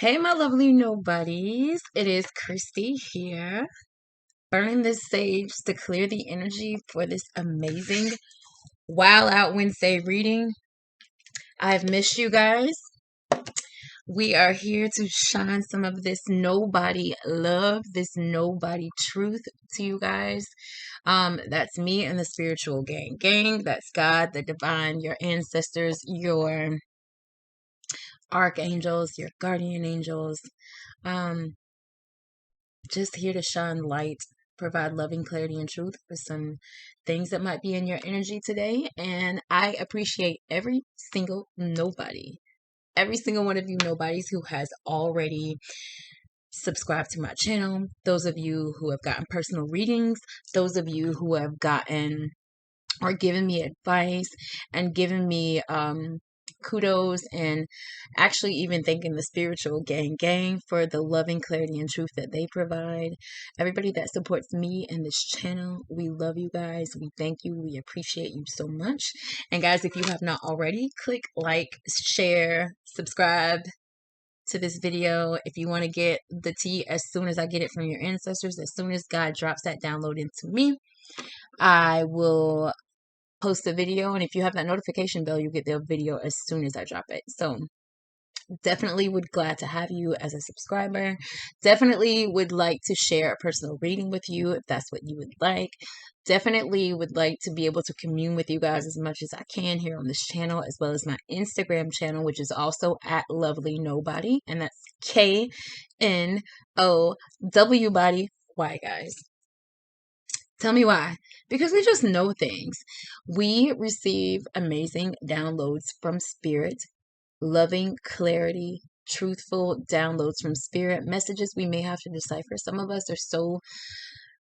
Hey, my lovely nobodies. It is Christy here, burning this sage to clear the energy for this amazing Wild Out Wednesday reading. I've missed you guys. We are here to shine some of this nobody love, this nobody truth to you guys. That's me and the spiritual gang. That's God, the divine, your ancestors, your archangels, your guardian angels. Um, just here to shine light, provide loving clarity and truth for some things that might be in your energy today. And I appreciate every single nobody, every single one of you nobodies who has already subscribed to my channel, those of you who have gotten personal readings, those of you who have gotten or given me advice and given me kudos, and actually even thanking the spiritual gang for the loving clarity and truth that they provide. Everybody that supports me and this channel, we love you guys. We thank you. We appreciate you so much. And guys, if you have not already, click like, share, subscribe to this video. If you want to get the tea as soon as I get it from your ancestors, as soon as God drops that download into me, I will post a video, and if you have that notification bell, you get the video as soon as I drop it. So definitely would glad to have you as a subscriber. Definitely would like to share a personal reading with you if that's what you would like. Definitely would like to be able to commune with you guys as much as I can here on this channel, as well as my Instagram channel, which is also at Lovely Nobody, and that's KNOWbody. Why, guys? Tell me why. Because we just know things. We receive amazing downloads from spirit, loving clarity, truthful downloads from spirit, messages we may have to decipher. Some of us are so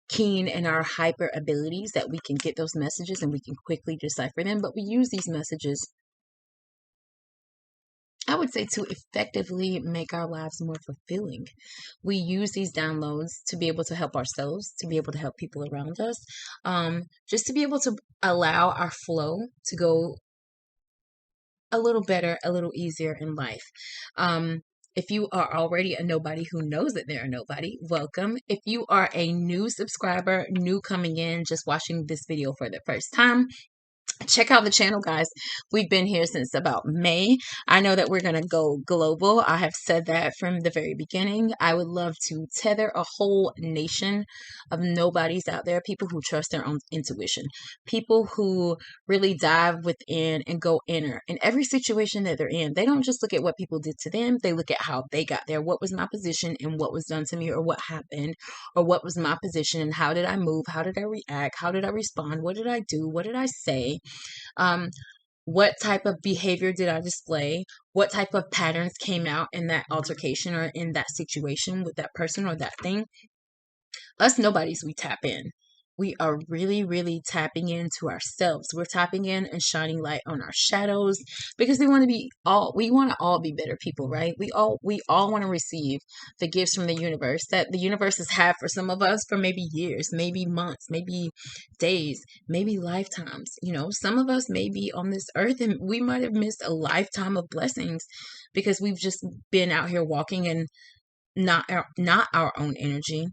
keen in our hyper abilities that we can get those messages and we can quickly decipher them, but we use these messages, I would say, to effectively make our lives more fulfilling. We use these downloads to be able to help ourselves, to be able to help people around us, just to be able to allow our flow to go a little better, a little easier in life. If you are already a nobody who knows that they're a nobody, welcome. If you are a new subscriber, new coming in, just watching this video for the first time, check out the channel, guys. We've been here since about May. I know that we're going to go global. I have said that from the very beginning. I would love to tether a whole nation of nobodies out there, people who trust their own intuition, people who really dive within and go inner in every situation that they're in. They don't just look at what people did to them. They look at how they got there. What was my position and what was done to me, or what happened, or what was my position and how did I move? How did I react? How did I respond? What did I do? What did I say? Um, what type of behavior did I display? What type of patterns came out in that altercation or in that situation with that person or that thing? Us nobodies, we tap in. We are really, really tapping into ourselves. We're tapping in and shining light on our shadows because we want to all be better people, right? We all want to receive the gifts from the universe that the universe has had for some of us for maybe years, maybe months, maybe days, maybe lifetimes. Some of us may be on this earth and we might have missed a lifetime of blessings because we've just been out here walking in not our own energy,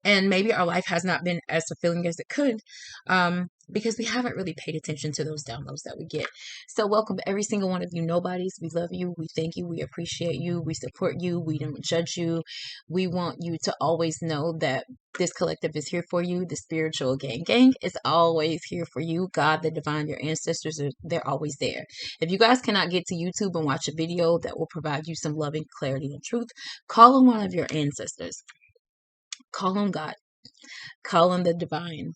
and maybe our life has not been as fulfilling as it could, because we haven't really paid attention to those downloads that we get. So welcome every single one of you nobodies. We love you, we thank you, we appreciate you, we support you, we don't judge you. We want you to always know that this collective is here for you. The spiritual gang is always here for you. God, the divine, your ancestors, they're always there. If you guys cannot get to YouTube and watch a video that will provide you some loving clarity and truth, call on one of your ancestors. Call on God. Call on the divine.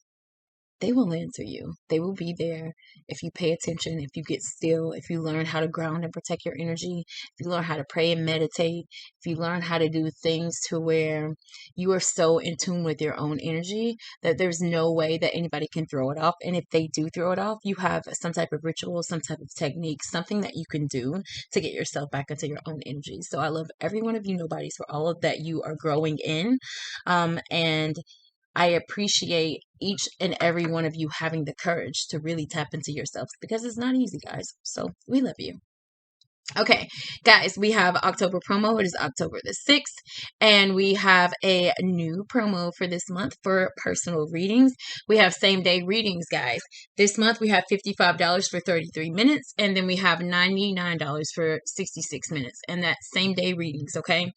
They will answer you. They will be there if you pay attention, if you get still, if you learn how to ground and protect your energy, if you learn how to pray and meditate, if you learn how to do things to where you are so in tune with your own energy that there's no way that anybody can throw it off. And if they do throw it off, you have some type of ritual, some type of technique, something that you can do to get yourself back into your own energy. So I love every one of you nobodies for all of that you are growing in. And I appreciate each and every one of you having the courage to really tap into yourselves because it's not easy, guys. So we love you. Okay, guys, we have October promo. It is October the 6th, and we have a new promo for this month for personal readings. We have same day readings, guys. This month we have $55 for 33 minutes, and then we have $99 for 66 minutes, and that's same day readings, okay?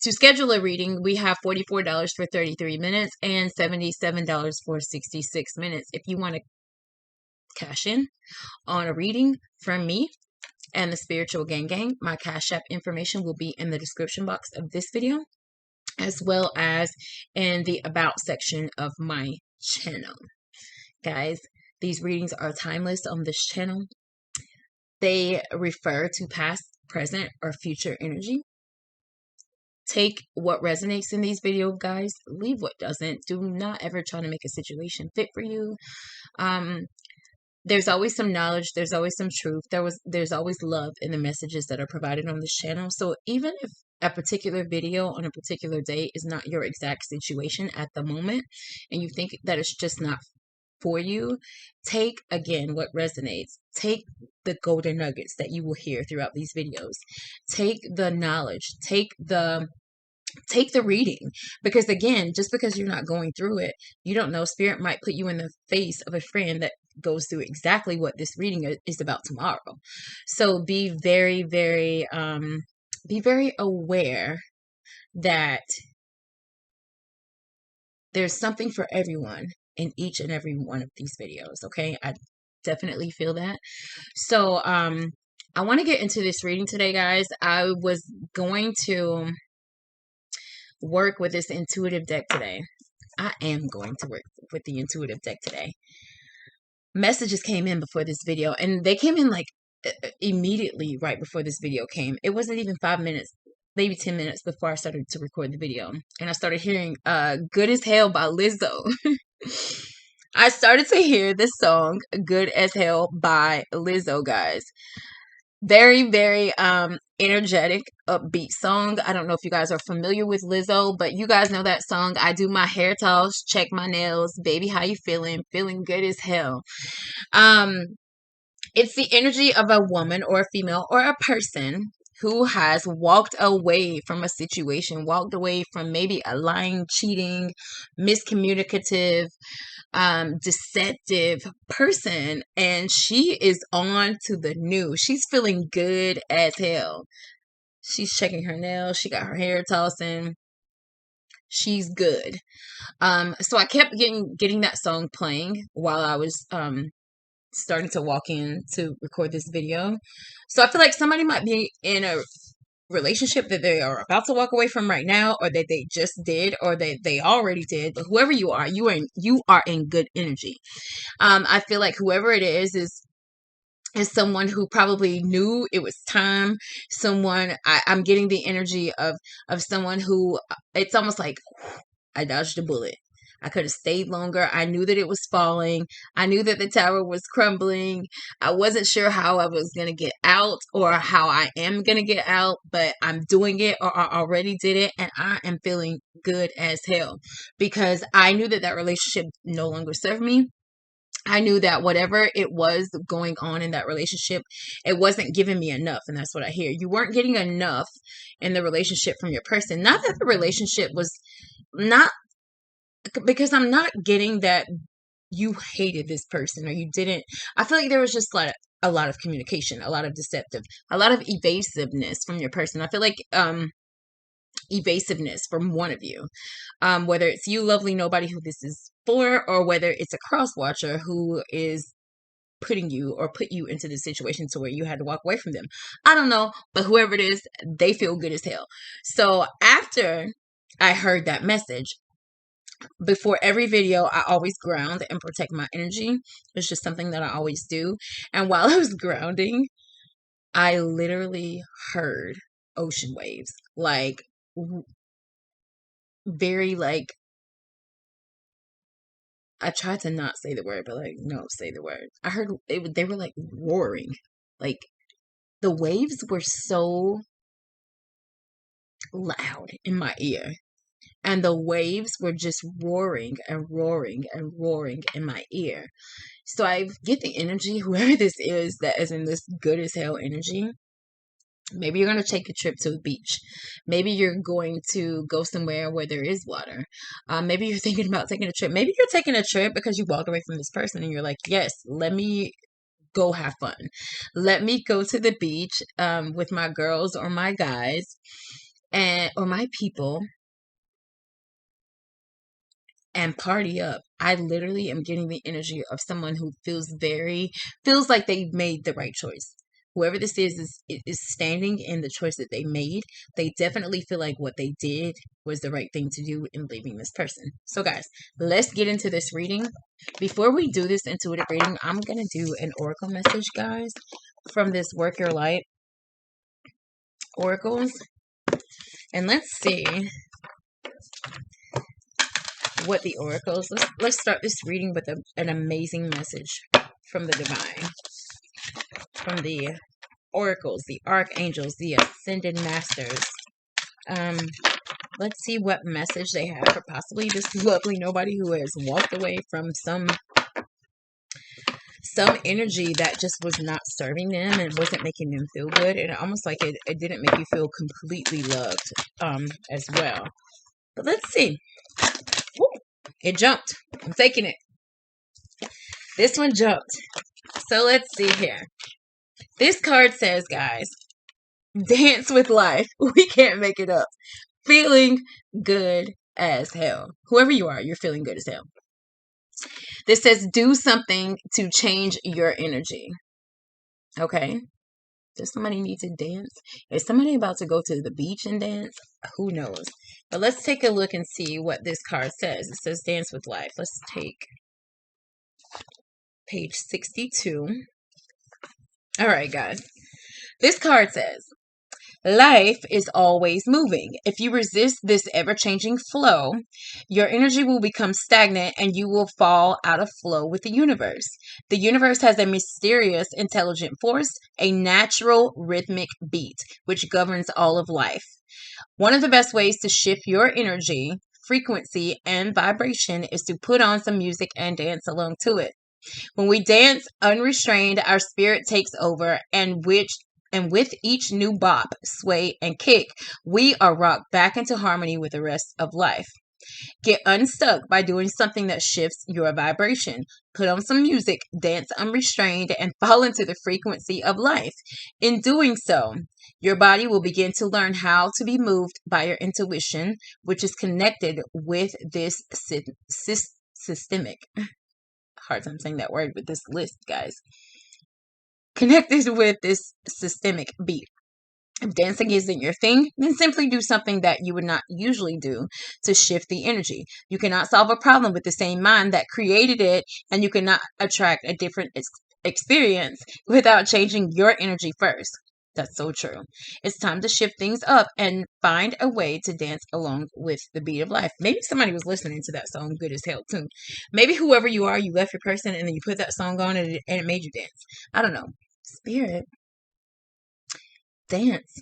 To schedule a reading, we have $44 for 33 minutes and $77 for 66 minutes. If you want to cash in on a reading from me and the Spiritual Gang, my Cash App information will be in the description box of this video, as well as in the About section of my channel. Guys, these readings are timeless on this channel. They refer to past, present, or future energy. Take what resonates in these videos, guys. Leave what doesn't. Do not ever try to make a situation fit for you. There's always some knowledge, there's always some truth, there's always love in the messages that are provided on this channel. So even if a particular video on a particular day is not your exact situation at the moment, and you think that it's just not for you, take again what resonates. Take the golden nuggets that you will hear throughout these videos. Take the knowledge, take the reading, because again, just because you're not going through it, you don't know, spirit might put you in the face of a friend that goes through exactly what this reading is about tomorrow. So be very, very aware that there's something for everyone in each and every one of these videos. Okay, I definitely feel that. So I want to get into this reading today, guys. I was going to work with this intuitive deck today. I am going to work with the intuitive deck today. Messages came in before this video, and they came in like immediately right before this video came. It wasn't even 5 minutes, maybe 10 minutes before I started to record the video, and I started hearing Good as Hell by Lizzo. I started to hear this song Good as Hell by Lizzo, guys. Very, very energetic, upbeat song. I don't know if you guys are familiar with Lizzo, but you guys know that song. I do my hair toss, check my nails, baby, how you feeling? Feeling good as hell. It's the energy of a woman or a female or a person who has walked away from a situation, walked away from maybe a lying, cheating, miscommunicative, deceptive person, and she is on to the new. She's feeling good as hell. She's checking her nails, she got her hair tossing, she's good. So I kept getting that song playing while I was starting to walk in to record this video. So I feel like somebody might be in a relationship that they are about to walk away from right now, or that they just did, or they already did. But whoever you are in good energy. I feel like whoever it is someone who probably knew it was time. Someone, I'm getting the energy of someone who, it's almost like I dodged a bullet. I could have stayed longer. I knew that it was falling. I knew that the tower was crumbling. I wasn't sure how I was going to get out, or how I am going to get out, but I'm doing it, or I already did it, and I am feeling good as hell, because I knew that relationship no longer served me. I knew that whatever it was going on in that relationship, it wasn't giving me enough. And that's what I hear. You weren't getting enough in the relationship from your person. Not that the relationship was not, because I'm not getting that you hated this person, or you didn't. I feel like there was just like a lot of communication, a lot of deceptive, a lot of evasiveness from your person. I feel like evasiveness from one of you, whether it's you, lovely nobody, who this is for, or whether it's a cross watcher who is put you into the situation to where you had to walk away from them. I don't know, but whoever it is, they feel good as hell. So after I heard that message, before every video, I always ground and protect my energy. It's just something that I always do. And while I was grounding, I literally heard ocean waves, like very, like, I tried to not say the word, but like, no, say the word. I heard they were like roaring. Like, the waves were so loud in my ear. And the waves were just roaring and roaring and roaring in my ear. So I get the energy, whoever this is that is in this good as hell energy, Maybe you're going to take a trip to the beach. Maybe you're going to go somewhere where there is water. Maybe you're thinking about taking a trip. Maybe you're taking a trip because you walked away from this person and you're like, yes, let me go have fun. Let me go to the beach with my girls or my guys or my people and party up. I literally am getting the energy of someone who feels like they made the right choice. Whoever this is standing in the choice that they made. They definitely feel like what they did was the right thing to do in leaving this person. So guys, let's get into this reading. Before we do this intuitive reading, I'm going to do an oracle message, guys, from this Work Your Light oracles. And let's see what the oracles. Let's start this reading with an amazing message from the divine, from the oracles, the archangels, the ascended masters. Let's see what message they have for possibly this lovely nobody who has walked away from some energy that just was not serving them and wasn't making them feel good, and almost like it didn't make you feel completely loved as well. But let's see. Woo, it jumped. I'm taking it. This one jumped. So let's see here. This card says, guys, dance with life. We can't make it up. Feeling good as hell. Whoever you are, you're feeling good as hell. This says do something to change your energy. Okay? Does somebody need to dance? Is somebody about to go to the beach and dance? Who knows? But let's take a look and see what this card says. It says dance with life. Let's take page 62. All right, guys. This card says, life is always moving. If you resist this ever-changing flow, your energy will become stagnant and you will fall out of flow with the universe. The universe has a mysterious, intelligent force, a natural rhythmic beat, which governs all of life. One of the best ways to shift your energy, frequency, and vibration is to put on some music and dance along to it. When we dance unrestrained, our spirit takes over, and with each new bop, sway, and kick, we are rocked back into harmony with the rest of life. Get unstuck by doing something that shifts your vibration. Put on some music, dance unrestrained, and fall into the frequency of life. In doing so, your body will begin to learn how to be moved by your intuition, which is connected with this systemic. Hard time saying that word with this list, guys. Connected with this systemic beat. If dancing isn't your thing, then simply do something that you would not usually do to shift the energy. You cannot solve a problem with the same mind that created it, and you cannot attract a different experience without changing your energy first. That's so true. It's time to shift things up and find a way to dance along with the beat of life. Maybe somebody was listening to that song good as hell too. Maybe whoever you are, you left your person and then you put that song on and it made you dance. I don't know. Spirit. Dance.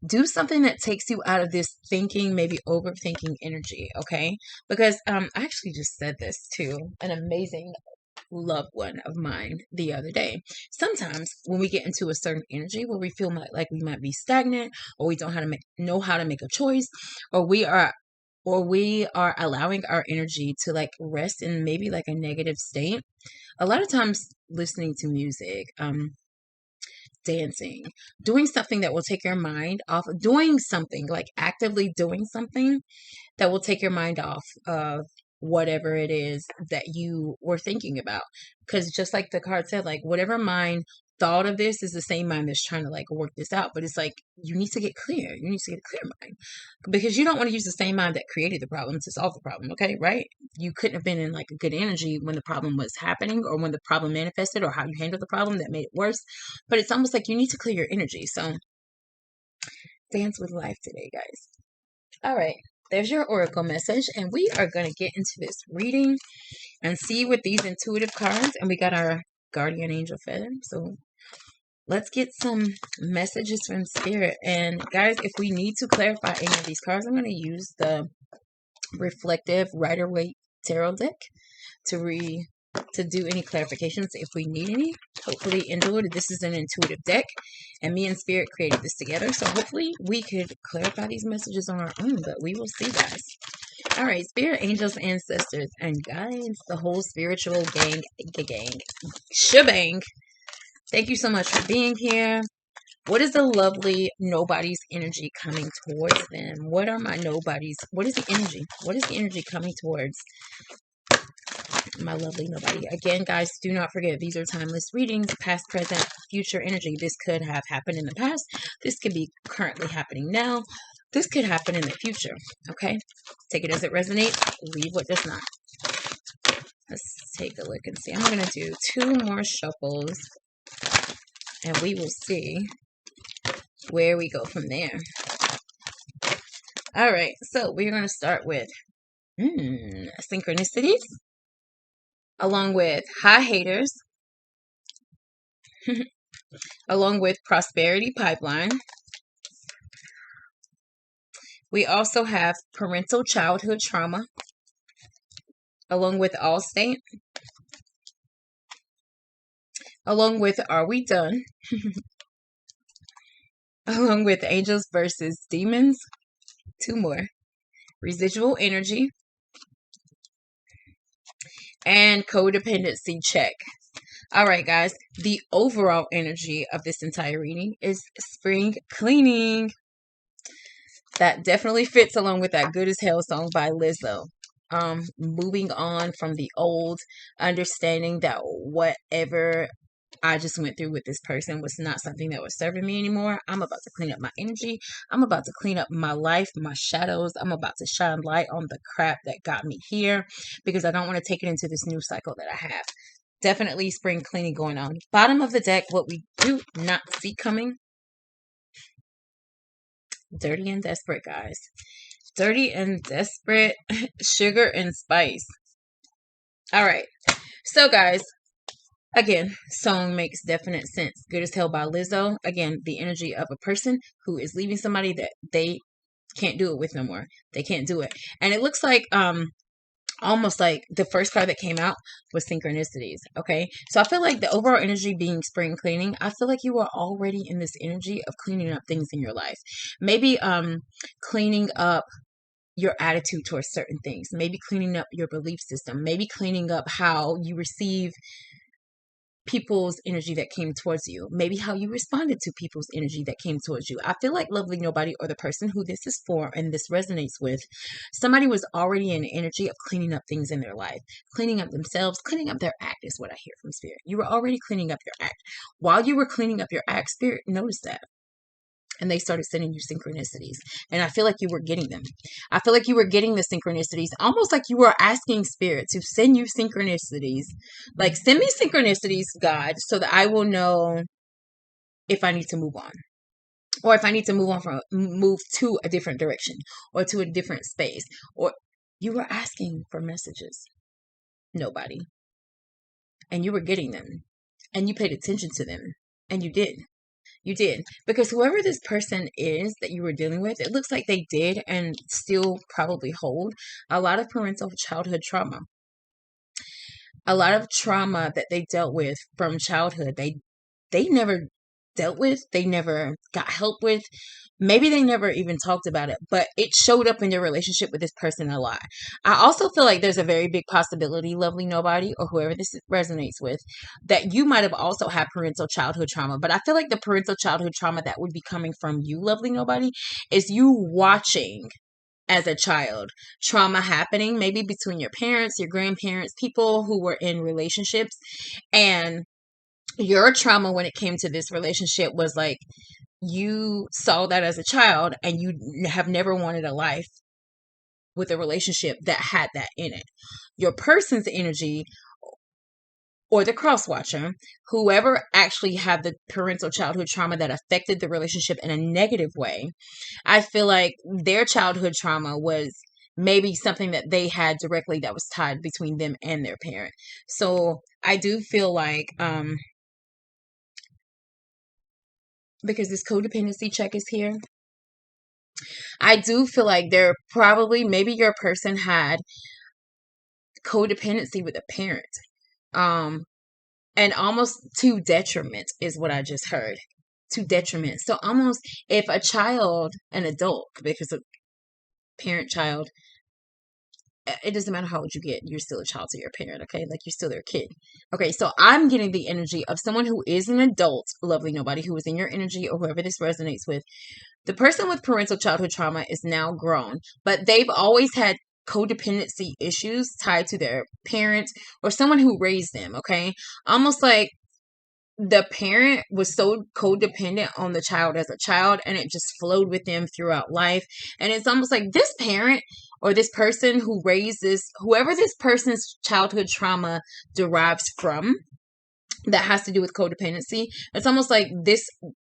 Do something that takes you out of this thinking, maybe overthinking energy, okay? Because I actually just said this to an amazing loved one of mine the other day. Sometimes when we get into a certain energy where we feel like we might be stagnant, or we don't know how to make a choice, or we are allowing our energy to like rest in maybe like a negative state. A lot of times listening to music, dancing, doing something that will take your mind off, doing something like actively doing something that will take your mind off of whatever it is that you were thinking about. Because just like the card said, like whatever mind thought of this is the same mind that's trying to like work this out. But it's like you need to get clear. You need to get a clear mind, because you don't want to use the same mind that created the problem to solve the problem. Okay, right? You couldn't have been in like a good energy when the problem was happening, or when the problem manifested, or how you handled the problem that made it worse. But it's almost like you need to clear your energy. So dance with life today, guys. All right. There's your oracle message, and we are going to get into this reading and see what these intuitive cards, and we got our guardian angel feather. So let's get some messages from spirit. And guys, if we need to clarify any of these cards, I'm going to use the reflective Rider-Waite tarot deck to to do any clarifications if we need any. Hopefully, intuitive. This is an intuitive deck, and me and Spirit created this together. So hopefully, we could clarify these messages on our own. But we will see, guys. All right, Spirit, angels, ancestors, and guides, the whole spiritual gang, shebang. Thank you so much for being here. What is the lovely nobody's energy coming towards them? What are my nobodies? What is the energy? What is the energy coming towards my lovely nobody? Again, guys, do not forget, these are timeless readings, past, present, future energy. This could have happened in the past. This could be currently happening now. This could happen in the future. Okay? Take it as it resonates. Leave what does not. Let's take a look and see. I'm going to do 2 more shuffles, and we will see where we go from there. All right, so we're going to start with synchronicities, along with high haters, along with prosperity pipeline. We also have parental childhood trauma, along with Allstate, along with Are We Done? Along with angels versus demons. 2 more. Residual energy. And codependency check. All right, guys. The overall energy of this entire reading is spring cleaning. That definitely fits along with that Good as Hell song by Lizzo. Moving on from the old, understanding that whatever I just went through with this person was not something that was serving me anymore. I'm about to clean up my energy. I'm about to clean up my life, my shadows. I'm about to shine light on the crap that got me here, because I don't want to take it into this new cycle that I have. Definitely spring cleaning going on. Bottom of the deck, what we do not see coming. Dirty and desperate, guys. Dirty and desperate. Sugar and spice. All right. So, guys, again, song makes definite sense. Good as Hell by Lizzo. Again, the energy of a person who is leaving somebody that they can't do it with no more. They can't do it. And it looks like almost like the first card that came out was synchronicities. Okay, so I feel like the overall energy being spring cleaning, I feel like you are already in this energy of cleaning up things in your life. Maybe cleaning up your attitude towards certain things, maybe cleaning up your belief system, maybe cleaning up how you receive people's energy that came towards you, maybe how you responded to people's energy that came towards you. I feel like lovely nobody, or the person who this is for and this resonates with, somebody was already in the energy of cleaning up things in their life, cleaning up themselves, cleaning up their act is what I hear from Spirit. You were already cleaning up your act. While you were cleaning up your act, Spirit noticed that, and they started sending you synchronicities. And I feel like you were getting them. I feel like you were getting the synchronicities, almost like you were asking Spirit to send you synchronicities. Like, send me synchronicities, God, so that I will know if I need to move on. Or if I need to move to a different direction, or to a different space. Or you were asking for messages. Nobody. And you were getting them. And you paid attention to them. And you did. You did. Because whoever this person is that you were dealing with, it looks like they did and still probably hold a lot of parental childhood trauma. A lot of trauma that they dealt with from childhood. They never dealt with. They never got help with. Maybe they never even talked about it, but it showed up in their relationship with this person a lot. I also feel like there's a very big possibility, lovely nobody, or whoever this resonates with, that you might have also had parental childhood trauma. But I feel like the parental childhood trauma that would be coming from you, lovely nobody, is you watching as a child trauma happening, maybe between your parents, your grandparents, people who were in relationships, and your trauma when it came to this relationship was like, you saw that as a child and you have never wanted a life with a relationship that had that in it. Your person's energy, or the cross watcher, whoever actually had the parental childhood trauma that affected the relationship in a negative way, I feel like their childhood trauma was maybe something that they had directly that was tied between them and their parent. So I do feel like because this codependency check is here, I do feel like there probably, maybe your person had codependency with a parent. Um, and almost to detriment is what I just heard. To detriment. So almost if a child, an adult, because a parent child, it doesn't matter how old you get, you're still a child to your parent, okay? Like you're still their kid. Okay, so I'm getting the energy of someone who is an adult, lovely nobody, who is in your energy or whoever this resonates with. The person with parental childhood trauma is now grown, but they've always had codependency issues tied to their parents or someone who raised them, okay? Almost like the parent was so codependent on the child as a child, and it just flowed with them throughout life. And it's almost like this parent or this person who raised this, whoever this person's childhood trauma derives from, that has to do with codependency, it's almost like this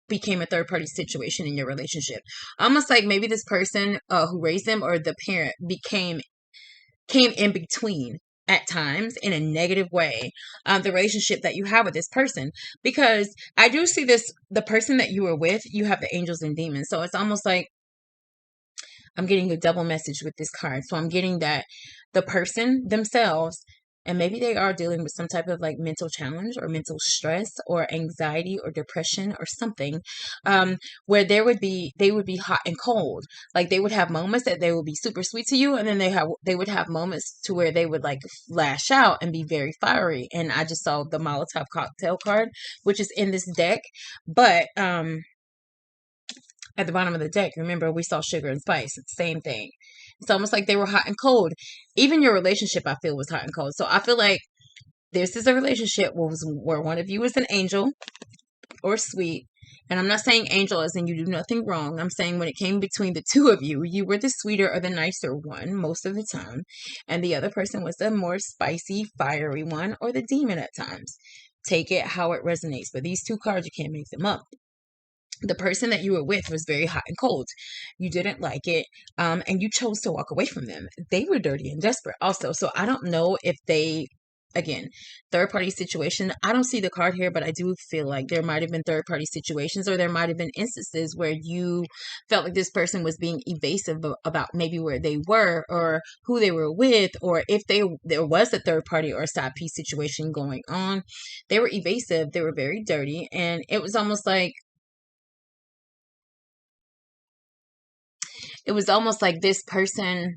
became a third party situation in your relationship. Almost like maybe this person who raised them or the parent came in between at times in a negative way, the relationship that you have with this person. Because I do see this, the person that you were with, you have the angels and demons. So it's almost like I'm getting a double message with this card. So I'm getting that the person themselves, and maybe they are dealing with some type of like mental challenge or mental stress or anxiety or depression or something, where they would be hot and cold. Like they would have moments that they would be super sweet to you, and then they would have moments to where they would like lash out and be very fiery. And I just saw the Molotov cocktail card, which is in this deck, but at the bottom of the deck, remember we saw sugar and spice. It's the same thing. It's almost like they were hot and cold. Even your relationship, I feel, was hot and cold. So I feel like this is a relationship where one of you is an angel or sweet. And I'm not saying angel as in you do nothing wrong. I'm saying when it came between the two of you, you were the sweeter or the nicer one most of the time. And the other person was the more spicy, fiery one or the demon at times. Take it how it resonates. But these two cards, you can't make them up. The person that you were with was very hot and cold. You didn't like it, and you chose to walk away from them. They were dirty and desperate also. So I don't know if they, again, third party situation. I don't see the card here, but I do feel like there might have been third party situations, or there might have been instances where you felt like this person was being evasive about maybe where they were or who they were with, or if there was a third party or a side piece situation going on. They were evasive. They were very dirty, and it was almost like this person,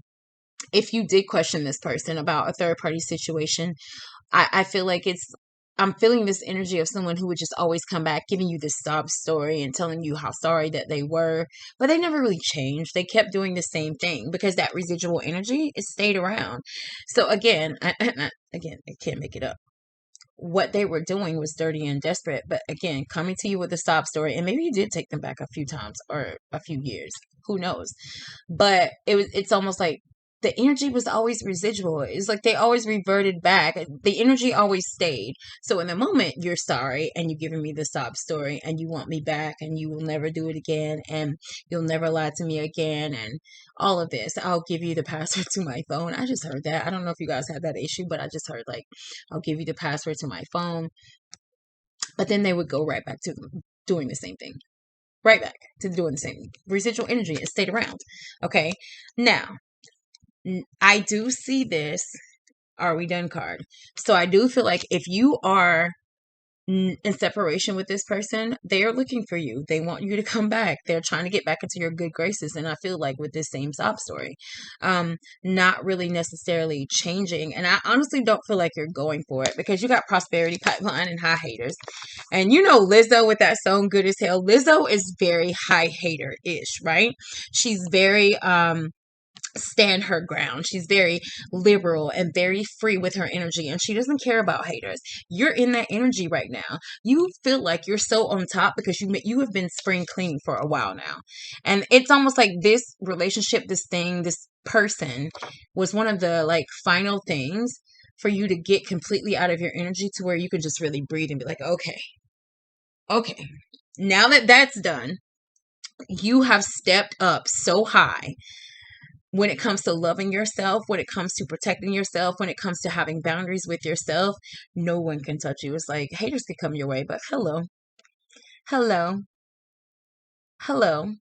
if you did question this person about a third party situation, I feel like I'm feeling this energy of someone who would just always come back giving you this sob story and telling you how sorry that they were, but they never really changed. They kept doing the same thing because that residual energy, it stayed around. So again, I can't make it up. What they were doing was dirty and desperate, but again, coming to you with a sob story, and maybe you did take them back a few times or a few years, who knows? But it's almost like the energy was always residual. It's like they always reverted back. The energy always stayed. So in the moment, you're sorry and you're giving me the sob story and you want me back and you will never do it again and you'll never lie to me again and all of this. I'll give you the password to my phone. I just heard that. I don't know if you guys had that issue, but I just heard like, I'll give you the password to my phone. But then they would go right back to doing the same thing. Right back to doing the same thing. Residual energy. It stayed around. Okay. Now, I do see this "Are we done" card. So I do feel like if you are in separation with this person, they are looking for you. They want you to come back. They're trying to get back into your good graces. And I feel like with this same sob story, not really necessarily changing. And I honestly don't feel like you're going for it because you got prosperity pipeline and high haters. And you know Lizzo with that song Good as Hell. Lizzo is very high hater-ish, right? She's very stand her ground. She's very liberal and very free with her energy, and she doesn't care about haters. You're in that energy right now. You feel like you're so on top because you have been spring cleaning for a while now, and it's almost like this relationship, this person was one of the like final things for you to get completely out of your energy to where you can just really breathe and be like, okay, now that that's done, you have stepped up so high when it comes to loving yourself, when it comes to protecting yourself, when it comes to having boundaries with yourself. No one can touch you. It's like haters can come your way, but hello, hello, hello.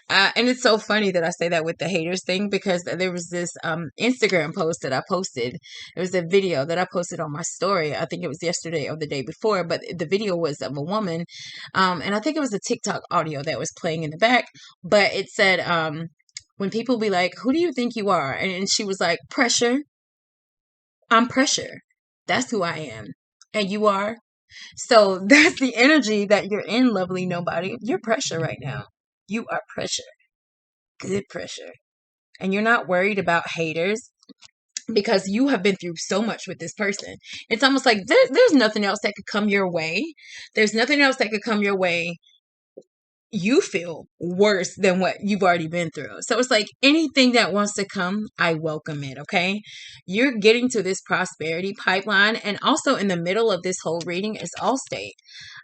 And it's so funny that I say that with the haters thing, because there was this Instagram post that I posted. It was a video that I posted on my story. I think it was yesterday or the day before, but the video was of a woman. And I think it was a TikTok audio that was playing in the back, but it said, when people be like, who do you think you are? And she was like, pressure. I'm pressure. That's who I am. And you are. So that's the energy that you're in, lovely nobody. You're pressure right now. You are pressure. Good pressure. And you're not worried about haters because you have been through so much with this person. It's almost like there's nothing else that could come your way. There's nothing else that could come your way you feel worse than what you've already been through. So it's like anything that wants to come, I welcome it. Okay. You're getting to this prosperity pipeline. And also in the middle of this whole reading is Allstate.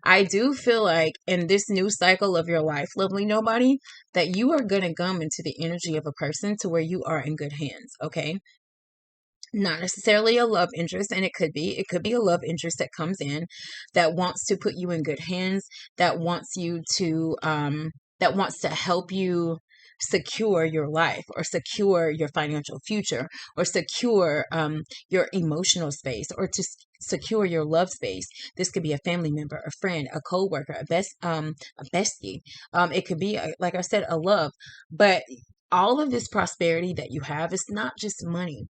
I do feel like in this new cycle of your life, lovely nobody, that you are going to come into the energy of a person to where you are in good hands. Okay. Not necessarily a love interest, and it could be a love interest that comes in that wants to put you in good hands, that wants you to that wants to help you secure your life or secure your financial future or secure your emotional space or to secure your love space. This could be a family member, a friend, a co-worker, a bestie. It could be like I said, a love. But all of this prosperity that you have is not just money.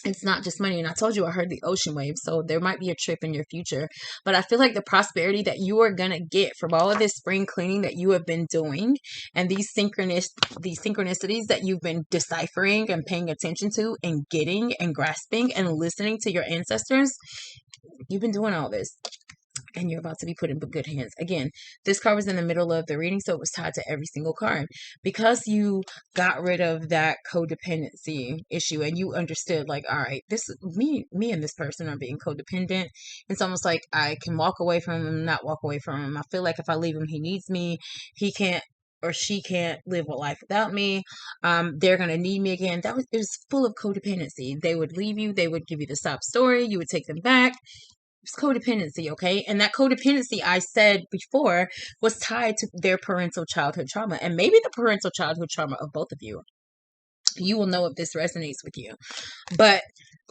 It's not just money. And I told you I heard the ocean waves. So there might be a trip in your future. But I feel like the prosperity that you are going to get from all of this spring cleaning that you have been doing and these synchronicities that you've been deciphering and paying attention to and getting and grasping and listening to your ancestors. You've been doing all this. And you're about to be put in good hands. Again, this card was in the middle of the reading, so it was tied to every single card. Because you got rid of that codependency issue and you understood, like, all right, this me and this person are being codependent. It's almost like I can walk away from him, not walk away from him. I feel like if I leave him, he needs me. He can't or she can't live a life without me. They're gonna need me again. It was full of codependency. They would leave you, they would give you the sob story, you would take them back. It's codependency, okay? And that codependency, I said before, was tied to their parental childhood trauma and maybe the parental childhood trauma of both of you. You will know if this resonates with you. But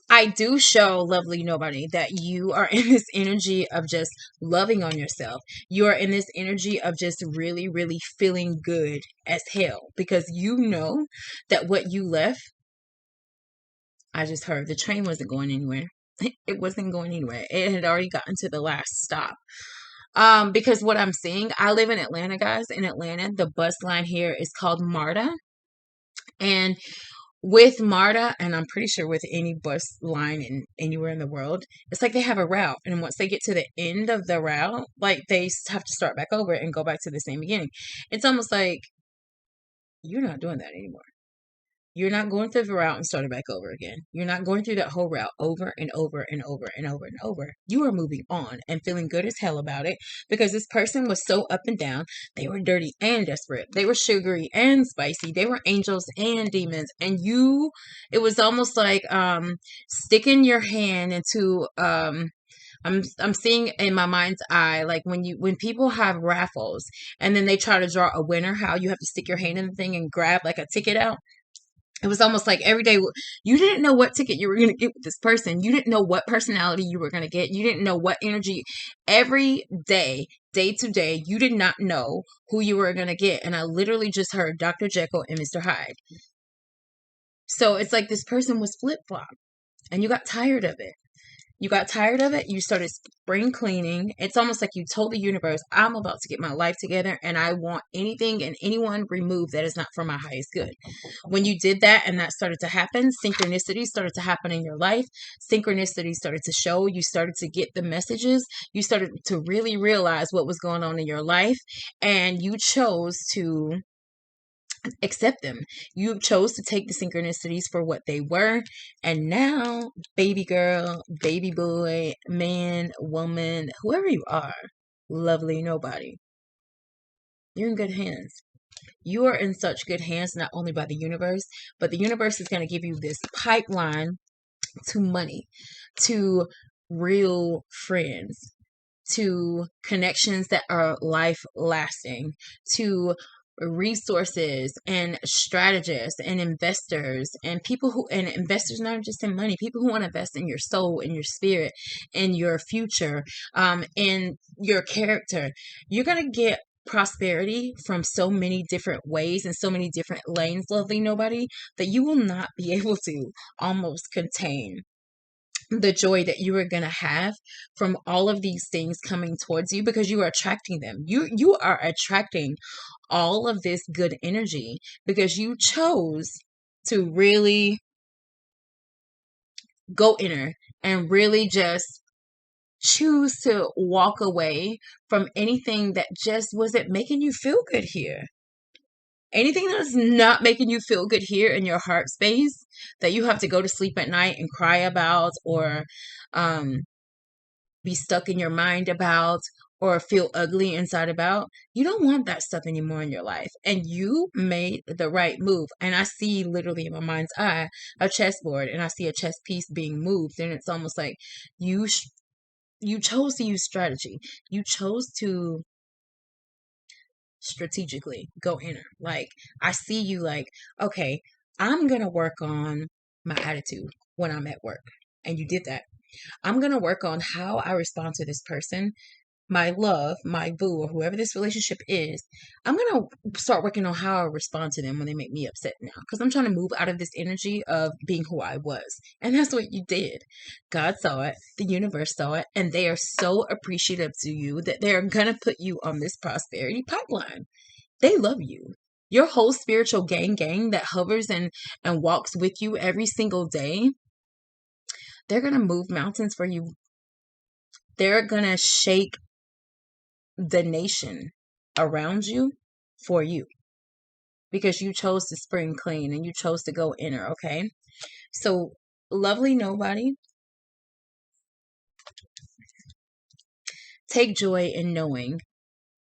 I do show, lovely nobody, that you are in this energy of just loving on yourself. You are in this energy of just really, really feeling good as hell because you know that what you left, I just heard the train wasn't going anywhere. It wasn't going anywhere. It had already gotten to the last stop. Because what I'm seeing, I live in Atlanta, guys. In Atlanta, the bus line here is called MARTA. And with MARTA, and I'm pretty sure with any bus line anywhere in the world, it's like they have a route. And once they get to the end of the route, like they have to start back over and go back to the same beginning. It's almost like you're not doing that anymore. You're not going through the route and starting back over again. You're not going through that whole route over and over and over and over and over. You are moving on and feeling good as hell about it because this person was so up and down. They were dirty and desperate. They were sugary and spicy. They were angels and demons. And it was almost like sticking your hand into I'm seeing in my mind's eye, like when people have raffles and then they try to draw a winner, how you have to stick your hand in the thing and grab like a ticket out. It was almost like every day you didn't know what ticket you were going to get with this person. You didn't know what personality you were going to get. You didn't know what energy. Every day, day to day, you did not know who you were going to get. And I literally just heard Dr. Jekyll and Mr. Hyde. So it's like this person was flip-flop and you got tired of it. You got tired of it. You started spring cleaning. It's almost like you told the universe, I'm about to get my life together and I want anything and anyone removed that is not for my highest good. When you did that and that started to happen, synchronicities started to happen in your life. Synchronicities started to show. You started to get the messages. You started to really realize what was going on in your life. And you chose to accept them. You chose to take the synchronicities for what they were. And now, baby girl, baby boy, man, woman, whoever you are, lovely nobody, you're in good hands. You are in such good hands, not only by the universe, but the universe is going to give you this pipeline to money, to real friends, to connections that are life lasting, to resources and strategists and investors and people who, and investors not just in money, people who want to invest in your soul, in your spirit, in your future, in your character. You're going to get prosperity from so many different ways and so many different lanes, lovely nobody, that you will not be able to almost contain the joy that you are going to have from all of these things coming towards you, because you are attracting them. You are attracting all of this good energy because you chose to really go inner and really just choose to walk away from anything that just wasn't making you feel good here. Anything that's not making you feel good here in your heart space, that you have to go to sleep at night and cry about, or be stuck in your mind about, or feel ugly inside about. You don't want that stuff anymore in your life. And you made the right move. And I see literally in my mind's eye a chessboard, and I see a chess piece being moved. And it's almost like you chose to use strategy. You chose to strategically go inner. Like, I see you like, okay, I'm going to work on my attitude when I'm at work. And you did that. I'm going to work on how I respond to this person, my love, my boo, or whoever this relationship is. I'm going to start working on how I respond to them when they make me upset now, because I'm trying to move out of this energy of being who I was. And that's what you did. God saw it, the universe saw it, and they are so appreciative to you that they're going to put you on this prosperity pipeline. They love you. Your whole spiritual gang that hovers and walks with you every single day, they're going to move mountains for you. They're going to shake the nation around you for you, because you chose to spring clean and you chose to go inner. Okay. So, lovely nobody, take joy in knowing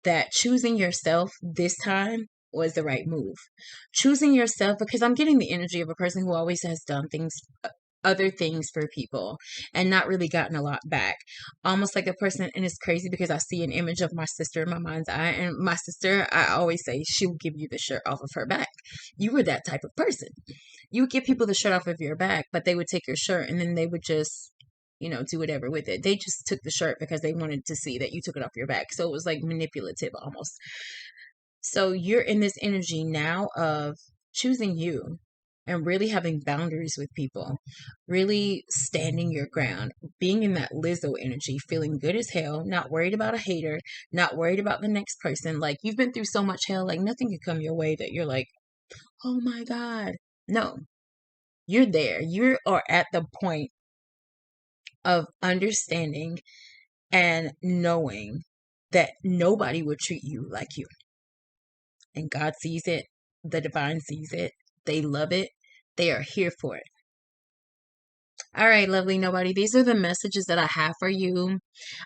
that choosing yourself this time was the right move. Choosing yourself, because I'm getting the energy of a person who always has done things, other things for people, and not really gotten a lot back. Almost like a person, and it's crazy because I see an image of my sister in my mind's eye, and my sister, I always say, she'll give you the shirt off of her back. You were that type of person. You would give people the shirt off of your back, but they would take your shirt and then they would just, do whatever with it. They just took the shirt because they wanted to see that you took it off your back. So it was like manipulative almost. So you're in this energy now of choosing you and really having boundaries with people, really standing your ground, being in that Lizzo energy, feeling good as hell, not worried about a hater, not worried about the next person. Like, you've been through so much hell, like nothing could come your way that you're like, oh my God. No, you're there. You are at the point of understanding and knowing that nobody would treat you like you. And God sees it. The divine sees it. They love it. They are here for it. All right, lovely nobody. These are the messages that I have for you.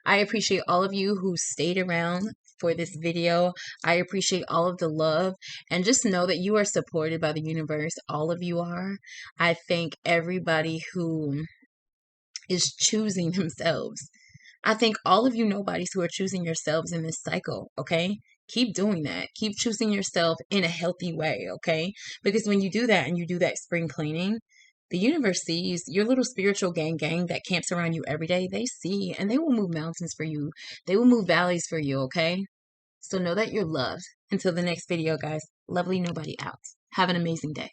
I appreciate all of you who stayed around for this video. I appreciate all of the love, and just know that you are supported by the universe. All of you are. I thank everybody who is choosing themselves. I thank all of you nobodies who are choosing yourselves in this cycle, okay? Keep doing that. Keep choosing yourself in a healthy way, okay? Because when you do that and you do that spring cleaning, the universe sees your little spiritual gang that camps around you every day. They see, and they will move mountains for you. They will move valleys for you, okay? So know that you're loved. Until the next video, guys. Lovely nobody out. Have an amazing day.